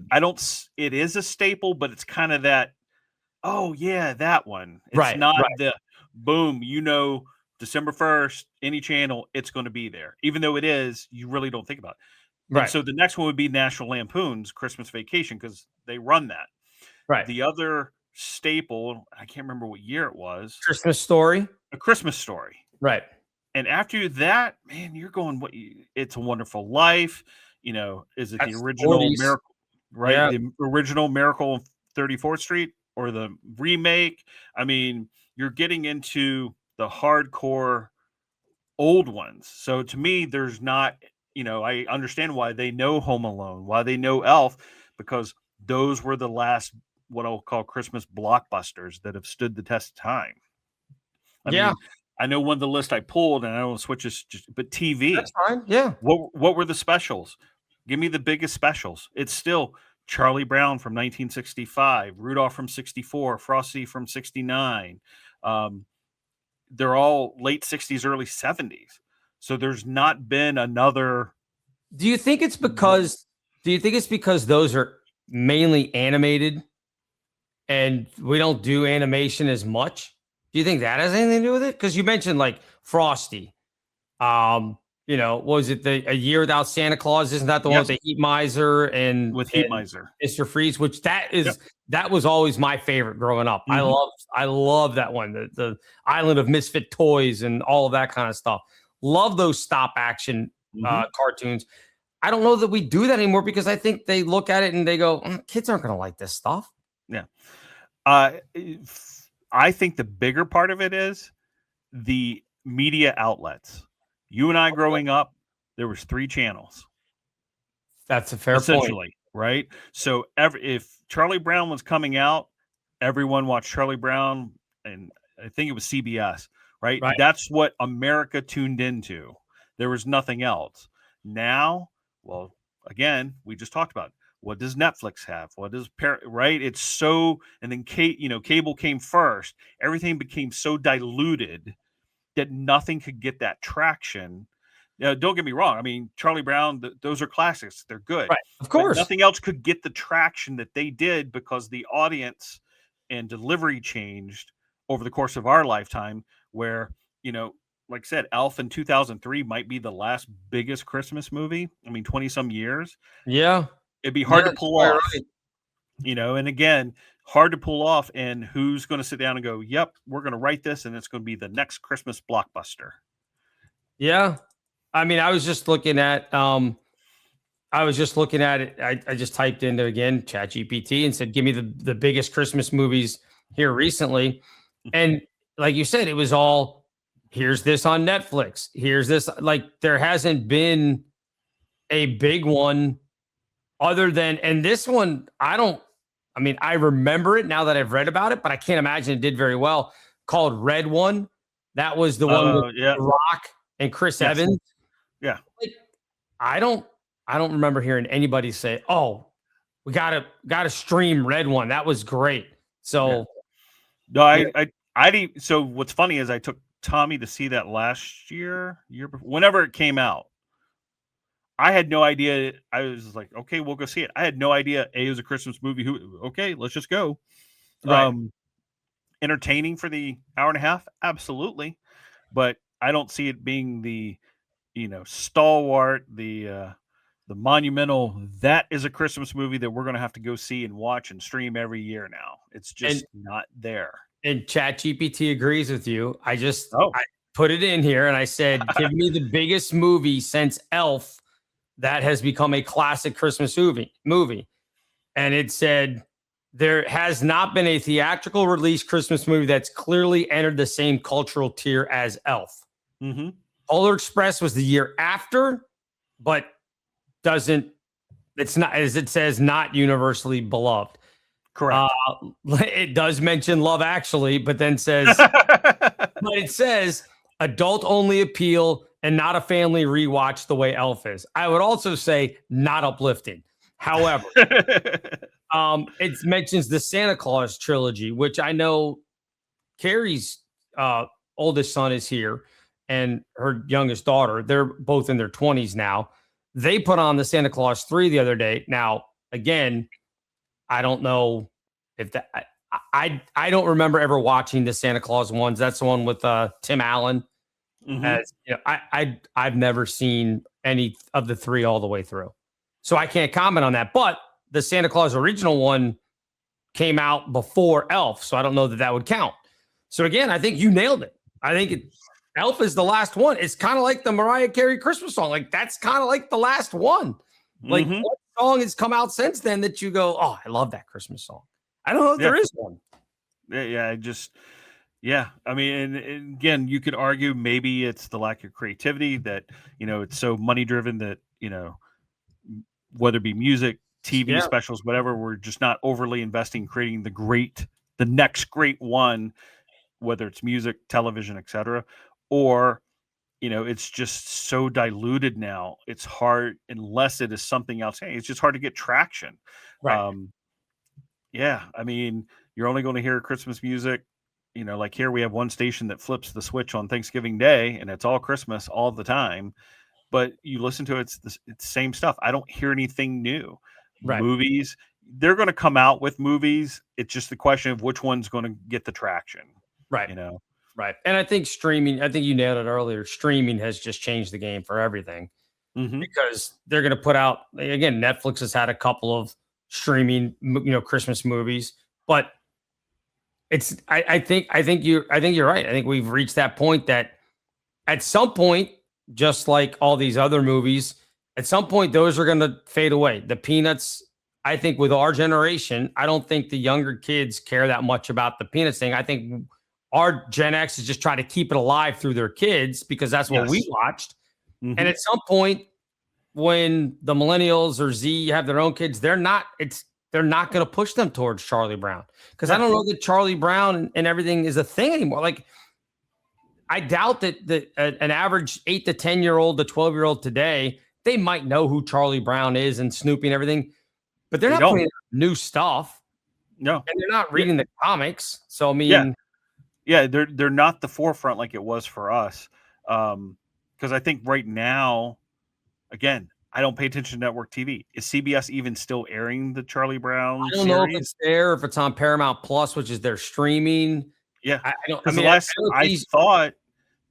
it is a staple, but it's kind of that, oh yeah, that one. It's not the boom, December 1st, any channel, it's going to be there. Even though it is, you really don't think about it. Right. And so the next one would be National Lampoon's Christmas Vacation, because they run that. Right. The other staple, I can't remember what year it was. Christmas Story. A Christmas Story. Right. And after that, man, you're going, It's a Wonderful Life. Is it the original 40s. Miracle, right? Yeah. The original Miracle on 34th Street or the remake? I mean, you're getting into the hardcore old ones. So to me, there's not, I understand why they know Home Alone, why they know Elf, because those were the last, what I'll call Christmas blockbusters that have stood the test of time. I mean, I know one of the list I pulled, and I don't switch this, but TV. That's fine. Yeah. What were the specials? Give me the biggest specials. It's still Charlie Brown from 1965, Rudolph from 64, Frosty from 69. They're all late 60s, early 70s. So there's not been another. Do you think it's because those are mainly animated and we don't do animation as much? Do you think that has anything to do with it? Because you mentioned like Frosty. Was it A Year Without Santa Claus? Isn't that the one with the Heat Miser and Mr. Freeze? Which that was always my favorite growing up. Mm-hmm. I love that one. The Island of Misfit Toys and all of that kind of stuff. Love those stop action cartoons. I don't know that we do that anymore because I think they look at it and they go, kids aren't going to like this stuff. Yeah. I think the bigger part of it is the media outlets. You and I growing up, there was 3 channels. That's a fair essentially, point. Right? So if Charlie Brown was coming out, everyone watched Charlie Brown, and I think it was CBS, right? That's what America tuned into. There was nothing else. Now, well, again, we just talked about it. What does Netflix have? What does right? It's so, and then cable came first. Everything became so diluted that nothing could get that traction. Now, don't get me wrong. I mean, Charlie Brown, those are classics. They're good. Right. Of course. But nothing else could get the traction that they did because the audience and delivery changed over the course of our lifetime, where, like I said, Elf in 2003 might be the last biggest Christmas movie. I mean, 20 some years. Yeah. It'd be hard to pull off, and again, hard to pull off. And who's going to sit down and go, yep, we're going to write this and it's going to be the next Christmas blockbuster. Yeah. I mean, I was just looking at it. I just typed into again ChatGPT and said, give me the biggest Christmas movies here recently. And like you said, it was all, here's this on Netflix. Here's this, like there hasn't been a big one other than, and this one, I remember it now that I've read about it, but I can't imagine it did very well, called Red One. That was the one with The Rock and Chris Evans. Yeah. Like, I don't remember hearing anybody say, "Oh, we gotta stream Red One. That was great." So, no, I didn't. So what's funny is I took Tommy to see that last year before, whenever it came out. I had no idea. I was like, okay, we'll go see it. I had no idea it was a Christmas movie. Okay, let's just go. Right. Entertaining for the hour and a half, absolutely. But I don't see it being the, stalwart, the monumental. That is a Christmas movie that we're going to have to go see and watch and stream every year now. It's just not there. And ChatGPT agrees with you. I Oh. put it in here and I said, give me the biggest movie since Elf that has become a classic Christmas movie. And it said, there has not been a theatrical release Christmas movie that's clearly entered the same cultural tier as Elf. Mm-hmm. Polar Express was the year after, but it's not, as it says, not universally beloved. Correct. It does mention Love Actually, but then says, but it says adult only appeal and not a family rewatch the way Elf is. I would also say not uplifting. However, it mentions the Santa Claus trilogy, which I know Carrie's oldest son is here and her youngest daughter. They're both in their 20s now. They put on the Santa Claus 3 the other day. Now, again, I don't know if that I don't remember ever watching the Santa Claus ones. That's the one with Tim Allen. Mm-hmm. As you know, I've never seen any of the 3 all the way through. So I can't comment on that. But the Santa Claus original one came out before Elf, so I don't know that would count. So again, I think you nailed it. I think Elf is the last one. It's kind of like the Mariah Carey Christmas song. Like that's kind of like the last one. Like what song has come out since then that you go, oh, I love that Christmas song? I don't know if there is one. Yeah. I mean, and again, you could argue maybe it's the lack of creativity that, it's so money driven that, whether it be music, TV specials, whatever, we're just not overly investing in creating the next great one, whether it's music, television, etc. Or, it's just so diluted now. It's hard unless it is something else. Hey, it's just hard to get traction. Right. I mean, you're only going to hear Christmas music. Like here we have one station that flips the switch on Thanksgiving Day and it's all Christmas all the time. But you listen to it, it's the same stuff. I don't hear anything new. Right. Movies, they're going to come out with movies. It's just the question of which one's going to get the traction. Right. Right. And I think streaming, I think you nailed it earlier. Streaming has just changed the game for everything because they're going to put out, again, Netflix has had a couple of streaming, Christmas movies, but I think you're right. I think we've reached that point that at some point, just like all these other movies, at some point, those are going to fade away. The Peanuts, I think with our generation, I don't think the younger kids care that much about the Peanuts thing. I think our Gen X is just trying to keep it alive through their kids because that's what we watched. And at some point, when the millennials or Z have their own kids, they're not going to push them towards Charlie Brown because I don't know that Charlie Brown and everything is a thing anymore. Like, I doubt that an average 8 to 10-year-old to 12-year-old today, they might know who Charlie Brown is and Snoopy and everything, but they're not putting new stuff. No, and they're not reading the comics. So I mean, they're not the forefront like it was for us. Because I think right now, again, I don't pay attention to network TV. Is CBS even still airing the Charlie Brown? I don't know if it's there, if it's on Paramount Plus, which is their streaming. Yeah, I don't. I thought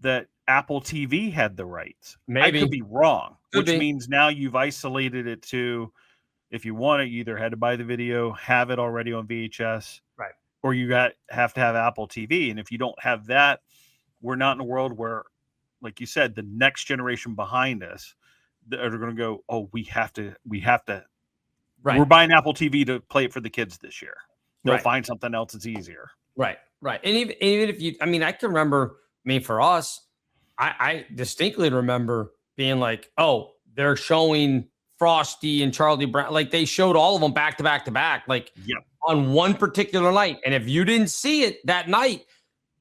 that Apple TV had the rights. Maybe. I could be wrong, which means now you've isolated it to, if you want it, you either had to buy the video, have it already on VHS, right, or you have to have Apple TV. And if you don't have that, we're not in a world where, like you said, the next generation behind us are going to go, oh, we have to. Right. We're buying Apple TV to play it for the kids this year. They'll Right. find something else that's easier. Right. And even if you, I can remember, for us, I distinctly remember being like, oh, they're showing Frosty and Charlie Brown. Like they showed all of them back to back to back, like on one particular night. And if you didn't see it that night,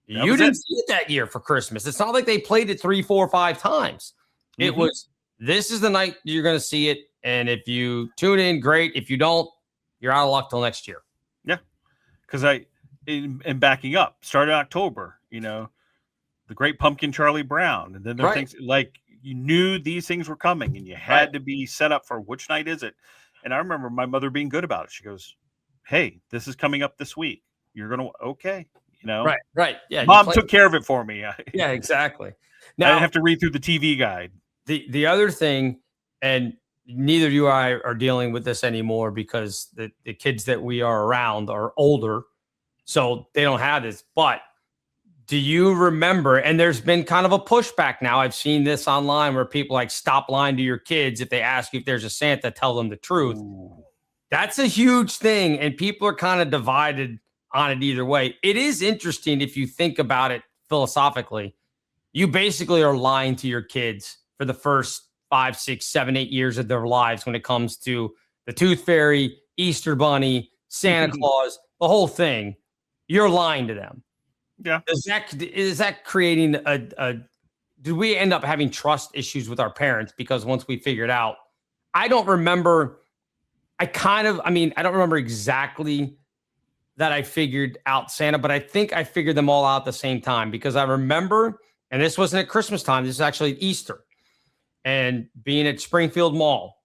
you didn't see it that year for Christmas. It's not like they played it 3, 4, 5 times. It was, this is the night you're going to see it. And if you tune in, great. If you don't, you're out of luck till next year. Yeah. Because in backing up, started October, the Great Pumpkin, Charlie Brown. And then there are things like you knew these things were coming and you had to be set up for which night is it. And I remember my mother being good about it. She goes, hey, this is coming up this week. You're going to, okay. Right. Yeah. Mom took care of it for me. Yeah, exactly. Now, I didn't have to read through the TV guide. the other thing, and neither you or I are dealing with this anymore because the kids that we are around are older, so they don't have this. But do you remember? And there's been kind of a pushback now. I've seen this online where people like stop lying to your kids if they ask you if there's a Santa, tell them the truth. Ooh. That's a huge thing, and people are kind of divided on it either way. It is interesting if you think about it philosophically. You basically are lying to your kids for the first 5, 6, 7, 8 years of their lives when it comes to the Tooth Fairy, Easter Bunny, Santa Claus, the whole thing. You're lying to them. Yeah. Is that creating do we end up having trust issues with our parents? Because once we figured out, I don't remember. I don't remember exactly that I figured out Santa, but I think I figured them all out at the same time because I remember, and this wasn't at Christmas time, this is actually Easter, and being at Springfield Mall.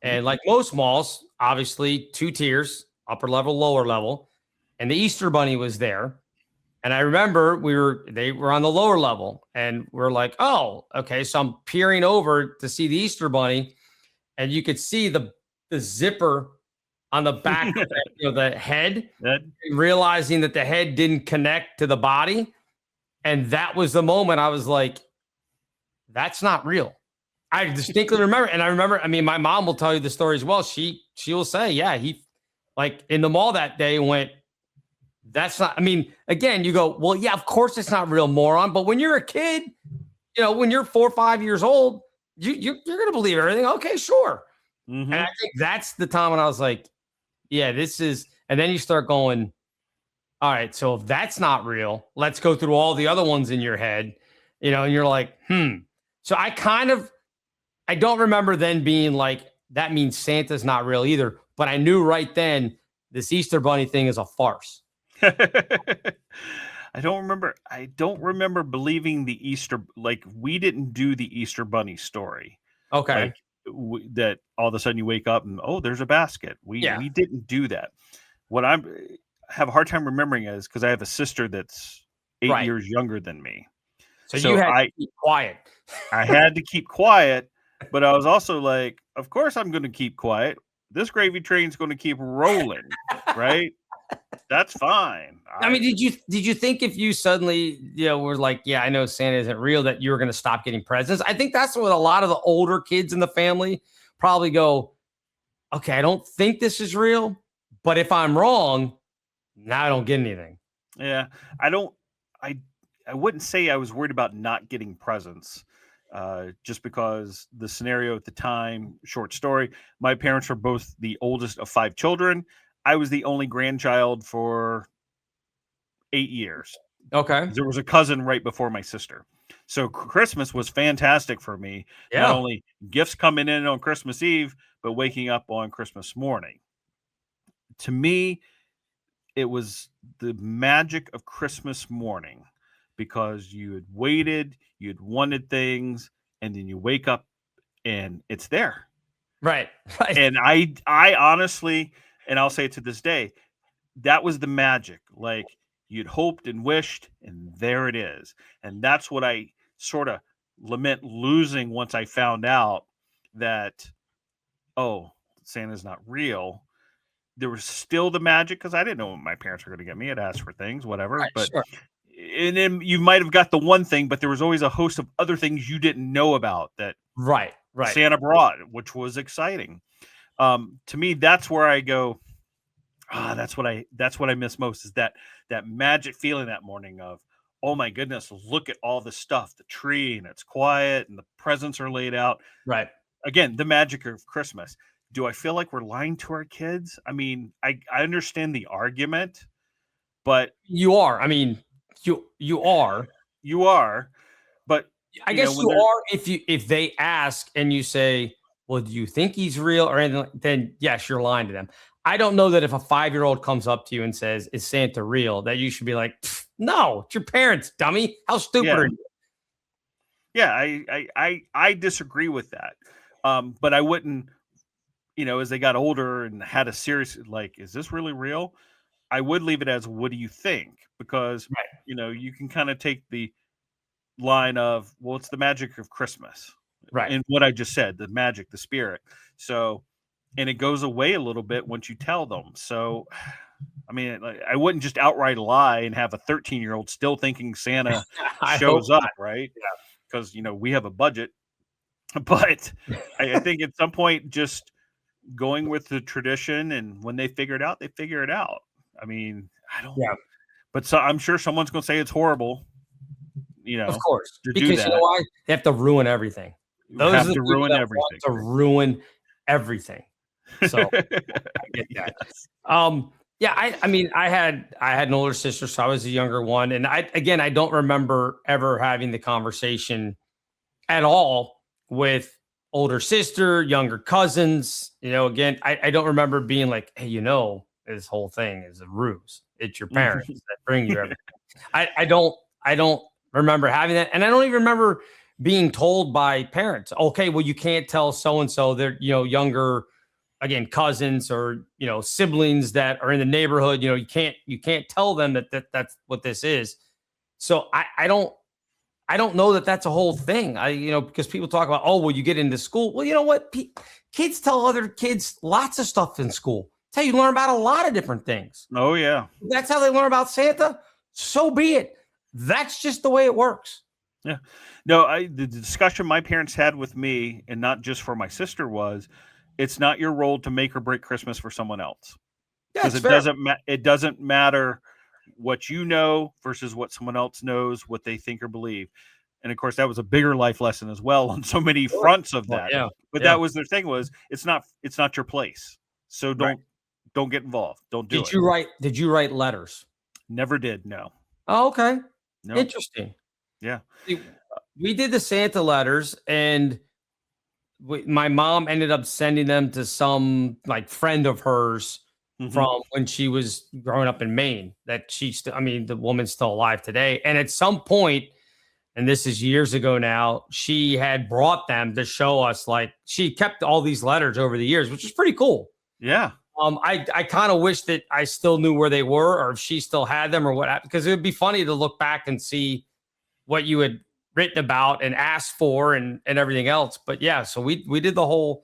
And like most malls, obviously 2 tiers, upper level, lower level, and the Easter Bunny was there. And I remember they were on the lower level, and we're like, oh, okay. So I'm peering over to see the Easter Bunny, and you could see the zipper on the back of the head, realizing that the head didn't connect to the body. And that was the moment I was like, that's not real. I distinctly remember. And I remember, my mom will tell you the story as well. She will say, yeah, he like in the mall that day went, that's not, again, you go, well, yeah, of course it's not real, moron. But when you're a kid, when you're 4 or 5 years old, you're going to believe everything. Okay, sure. Mm-hmm. And I think that's the time when I was like, yeah, this is, and then you start going, all right, so if that's not real, let's go through all the other ones in your head, and you're like, So I don't remember then being like, that means Santa's not real either. But I knew right then this Easter Bunny thing is a farce. I don't remember believing the Easter, like we didn't do the Easter Bunny story. Okay. Like, that all of a sudden you wake up and there's a basket. We didn't do that. What I have a hard time remembering is because I have a sister that's 8 years younger than me. So you had to keep quiet. I had to keep quiet, but I was also like, of course I'm going to keep quiet. This gravy train's going to keep rolling, right? That's fine. Did you think if you suddenly, were like, yeah, I know Santa isn't real, that you were going to stop getting presents? I think that's what a lot of the older kids in the family probably go, okay, I don't think this is real, but if I'm wrong, now I don't get anything. Yeah, I wouldn't say I was worried about not getting presents, just because the scenario at the time, short story, my parents were both the oldest of 5 children. I was the only grandchild for 8 years. Okay. There was a cousin right before my sister. So Christmas was fantastic for me. Yeah. Not only gifts coming in on Christmas Eve, but waking up on Christmas morning. To me, it was the magic of Christmas morning because you had waited, you'd wanted things, and then you wake up and it's there. Right. And I honestly, and I'll say it to this day, that was the magic. Like you'd hoped and wished, and there it is. And that's what I sort of lament losing once I found out that, Santa's not real. There was still the magic because I didn't know what my parents were going to get me. I'd ask for things, whatever. Right, but sure. And then you might have got the one thing, but there was always a host of other things you didn't know about that right. Santa brought, which was exciting. To me, that's where I go, that's what I miss most is that magic feeling that morning of, oh my goodness, look at all the stuff, the tree, and it's quiet and the presents are laid out. Right. Again, the magic of Christmas. Do I feel like we're lying to our kids? I understand the argument, but you are. You are. You are. But I guess you are if they ask and you say, well, do you think he's real or anything? Then yes, you're lying to them. I don't know that if a 5-year-old comes up to you and says, is Santa real, that you should be like, no, it's your parents, dummy. How stupid are you? Yeah, I disagree with that. But I wouldn't, as they got older and had a serious, like, is this really real? I would leave it as, what do you think? Because, you can kind of take the line of, well, it's the magic of Christmas. Right. And what I just said, the magic, the spirit. So, and it goes away a little bit once you tell them. So, I mean, I wouldn't just outright lie and have a 13-year-old still thinking Santa shows up, right? Yeah. Because, we have a budget. But I think at some point, just going with the tradition, and when they figure it out, they figure it out. I mean, I don't. Yeah. But so I'm sure someone's going to say it's horrible. Of course, to because do that. you know why? They have to ruin everything. Those have are the to people ruin that everything. want to ruin everything. So I get that. Yeah, I mean, I had an older sister, so I was the younger one, and I don't remember ever having the conversation at all with older sister, younger cousins. Again, I don't remember being like, hey, this whole thing is a ruse. It's your parents that bring you everything. I don't remember having that, and I don't even remember being told by parents, okay, well, you can't tell so and so they're younger, again, cousins or siblings that are in the neighborhood. You can't tell them that's what this is. So I don't know that that's a whole thing. Because people talk about, oh, well, you get into school. Well, you know what? Kids tell other kids lots of stuff in school. It's how you learn about a lot of different things. Oh, yeah. That's how they learn about Santa. So be it. That's just the way it works. Yeah. No, the discussion my parents had with me, and not just for my sister, was it's not your role to make or break Christmas for someone else. Because it doesn't matter what you know versus what someone else knows, what they think or believe. And of course, that was a bigger life lesson as well on so many fronts of that. But that was their thing, was it's not your place. So don't get involved. Don't do it. Did you write letters? Never did. No. Oh, okay. No. Interesting. Yeah. We did the Santa letters, and my mom ended up sending them to some friend of hers from when she was growing up in Maine, that the woman's still alive today. And at some point, and this is years ago now, she had brought them to show us, she kept all these letters over the years, which is pretty cool. Yeah. I kind of wish that I still knew where they were, or if she still had them, or what, because it would be funny to look back and see what you had written about and asked for and everything else. But yeah, so we did the whole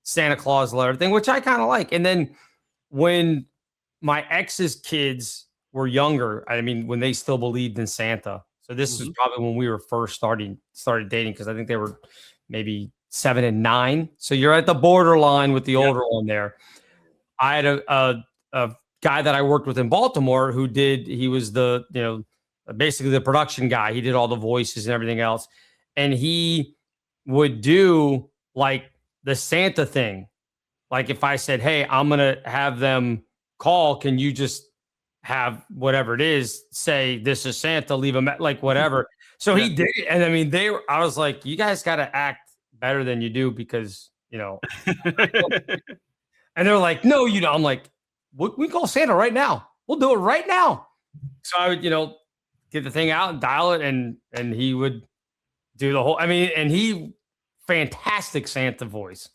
Santa Claus letter thing, which I kind of like. And then when my ex's kids were younger, when they still believed in Santa. So this was probably when we were first started dating, because I think they were maybe 7 and 9. So you're at the borderline with the older one there. I had a guy that I worked with in Baltimore he was basically the production guy. He did all the voices and everything else. And he would do the Santa thing. If I said, hey, I'm going to have them call, can you just have whatever it is, say, this is Santa, leave them whatever. So he did it. And I was like, you guys got to act better than you do, because, and they're like, no, you don't. I'm like, we can call Santa right now. We'll do it right now. So I would, get the thing out and dial it, and he would do the whole, and he, fantastic Santa voice.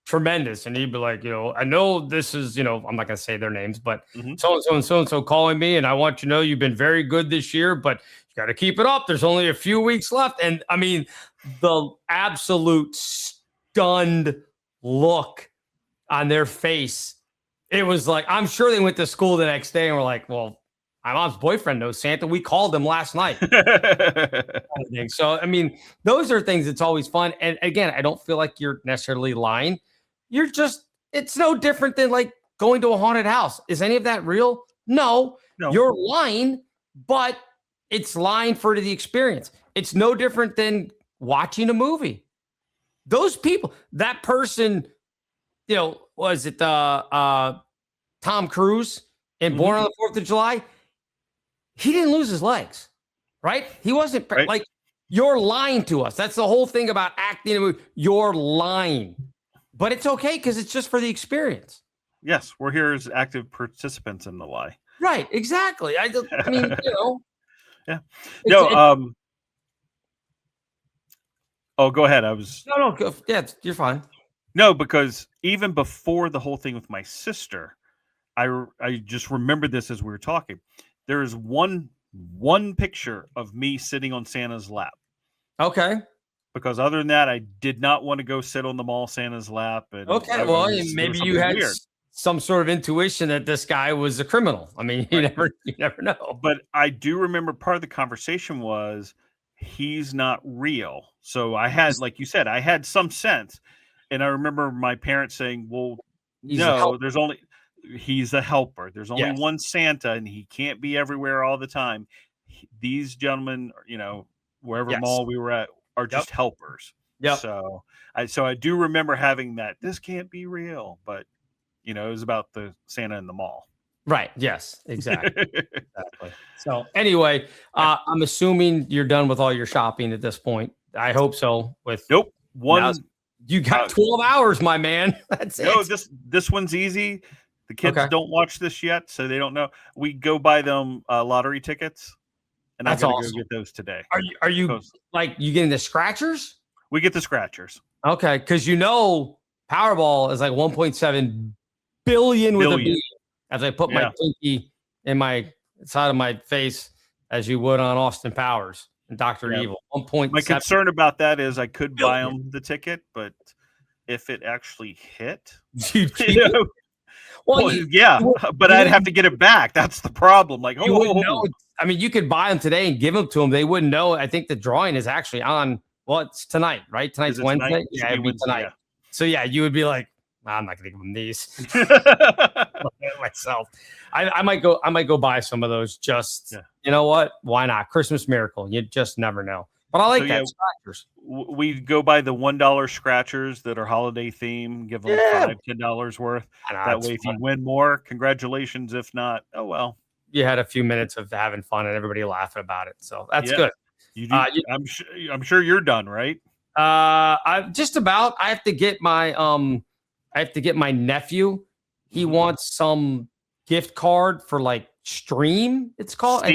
Tremendous. And he'd be like, I know this is, I'm not going to say their names, but so-and-so and so-and-so calling me, and I want you to know you've been very good this year, but you got to keep it up. There's only a few weeks left. And the absolute stunned look on their face. It was like, I'm sure they went to school the next day and were like, well, my mom's boyfriend knows Santa. We called him last night. So, those are things that's always fun. And again, I don't feel like you're necessarily lying. It's no different than going to a haunted house. Is any of that real? No. You're lying, but it's lying for the experience. It's no different than watching a movie. Those people, that person, was it Tom Cruise in Born on the 4th of July? He didn't lose his legs, right? He wasn't you're lying to us. That's the whole thing about acting in a movie. You're lying, but it's okay, because it's just for the experience. Yes, we're here as active participants in the lie. Right, exactly. Yeah. Oh, go ahead. You're fine. No, because even before the whole thing with my sister, I just remembered this as we were talking. There is one one picture of me sitting on Santa's lap. Okay. Because other than that, I did not want to go sit on the mall Santa's lap. And Okay. Well, maybe you had some sort of intuition that this guy was a criminal. I mean, you never know. But I do remember part of the conversation was he's not real. So I had, like you said, I had some sense. And I remember my parents saying, well, he's a helper. There's only one Santa and he can't be everywhere all the time. These gentlemen, wherever mall we were at, are just helpers. Yeah. So I do remember having that. This can't be real, but it was about the Santa in the mall. Right. Yes. Exactly. Exactly. So anyway, I'm assuming you're done with all your shopping at this point. I hope so. Nope. You got 12 hours, my man. That's it. No, this one's easy. The kids don't watch this yet, so they don't know. We go buy them lottery tickets, and I gotta go get those today. Are you like you getting the scratchers? We get the scratchers. Okay, because Powerball is like 1.7 billion with a B. As I put my pinky in my side of my face, as you would on Austin Powers and Dr. Evil. 1.7. My concern about that is I could buy them the ticket, but if it actually hit, but I'd have to get it back. That's the problem. Like, I mean, you could buy them today and give them to them. They wouldn't know. I think the drawing is actually on. Well, it's tonight, right? Tonight's Wednesday. Tonight? Yeah, it'd be tonight. Yeah. So you would be like, I'm not going to give them these myself. I might go buy some of those. You know what? Why not? Christmas miracle. You just never know. But I like that scratchers. We go buy the $1 scratchers that are holiday theme. Give them $5-10 worth. That way, if you win more, congratulations. If not, oh well. You had a few minutes of having fun and everybody laughing about it, so that's good. You do, I'm sure you're done, right? I just about. I have to get my nephew. He wants some gift card for like Stream. It's called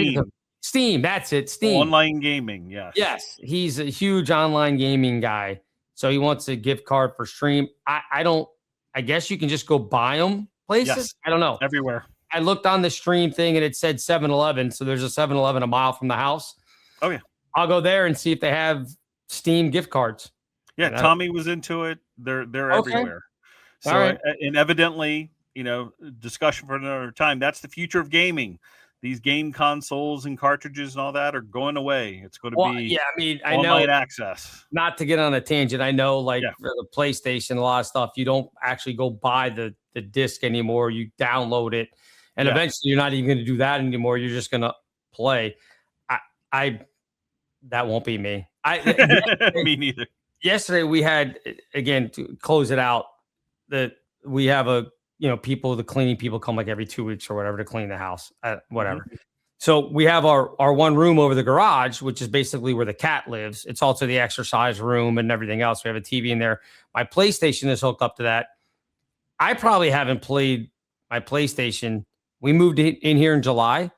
Steam. That's it. Steam. Online gaming. Yes. Yes. He's a huge online gaming guy. So he wants a gift card for Stream. I guess you can just go buy them places. Yes. I don't know. Everywhere. I looked on the Stream thing and it said 7-Eleven. So there's a 7-Eleven a mile from the house. Oh yeah. I'll go there and see if they have Steam gift cards. Yeah. Tommy was into it. They're everywhere. So, and evidently, discussion for another time. That's the future of gaming. These game consoles and cartridges and all that are going away. It's going to be online access. Not to get on a tangent, I know for the PlayStation, a lot of stuff, you don't actually go buy the disc anymore. You download it. And eventually you're not even going to do that anymore. You're just going to play. That won't be me. Me neither. Yesterday we had, again, to close it out, that we have the cleaning people come like every 2 weeks or whatever to clean the house, whatever. Mm-hmm. So we have our one room over the garage, which is basically where the cat lives. It's also the exercise room and everything else. We have a TV in there. My PlayStation is hooked up to that. I probably haven't played my PlayStation. We moved in here in July.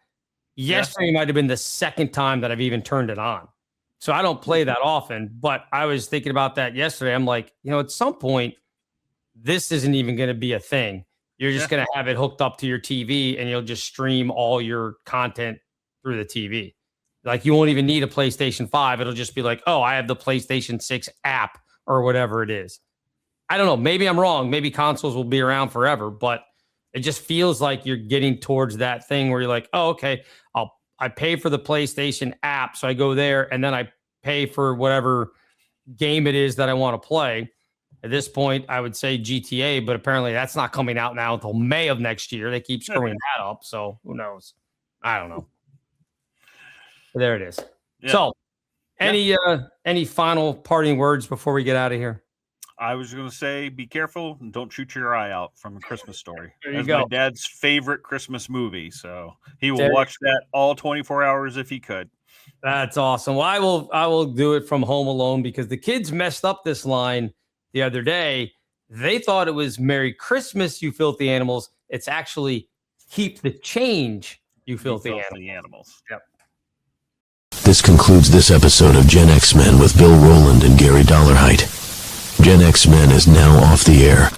Yesterday might have been the second time that I've even turned it on. So I don't play that often, but I was thinking about that yesterday. I'm like, at some point, this isn't even going to be a thing. You're just going to have it hooked up to your TV and you'll just stream all your content through the TV. Like you won't even need a PlayStation 5. It'll just be like, oh, I have the PlayStation 6 app or whatever it is. I don't know. Maybe I'm wrong. Maybe consoles will be around forever, but it just feels like you're getting towards that thing where you're like, oh, okay, I pay for the PlayStation app. So I go there and then I pay for whatever game it is that I want to play. At this point, I would say GTA, but apparently that's not coming out now until May of next year. They keep screwing that up. So who knows? I don't know. But there it is. Yeah. So any final parting words before we get out of here? I was going to say, be careful and don't shoot your eye out from A Christmas Story. That's my dad's favorite Christmas movie. So he will watch that all 24 hours if he could. That's awesome. Well, I will do it from Home Alone because the kids messed up this line the other day. They thought it was Merry Christmas, you filthy animals. It's actually keep the change, you filthy animals. Yep. This concludes this episode of Gen X Men with Bill Rowland and Gary Dollarhite. Gen X Men is now off the air.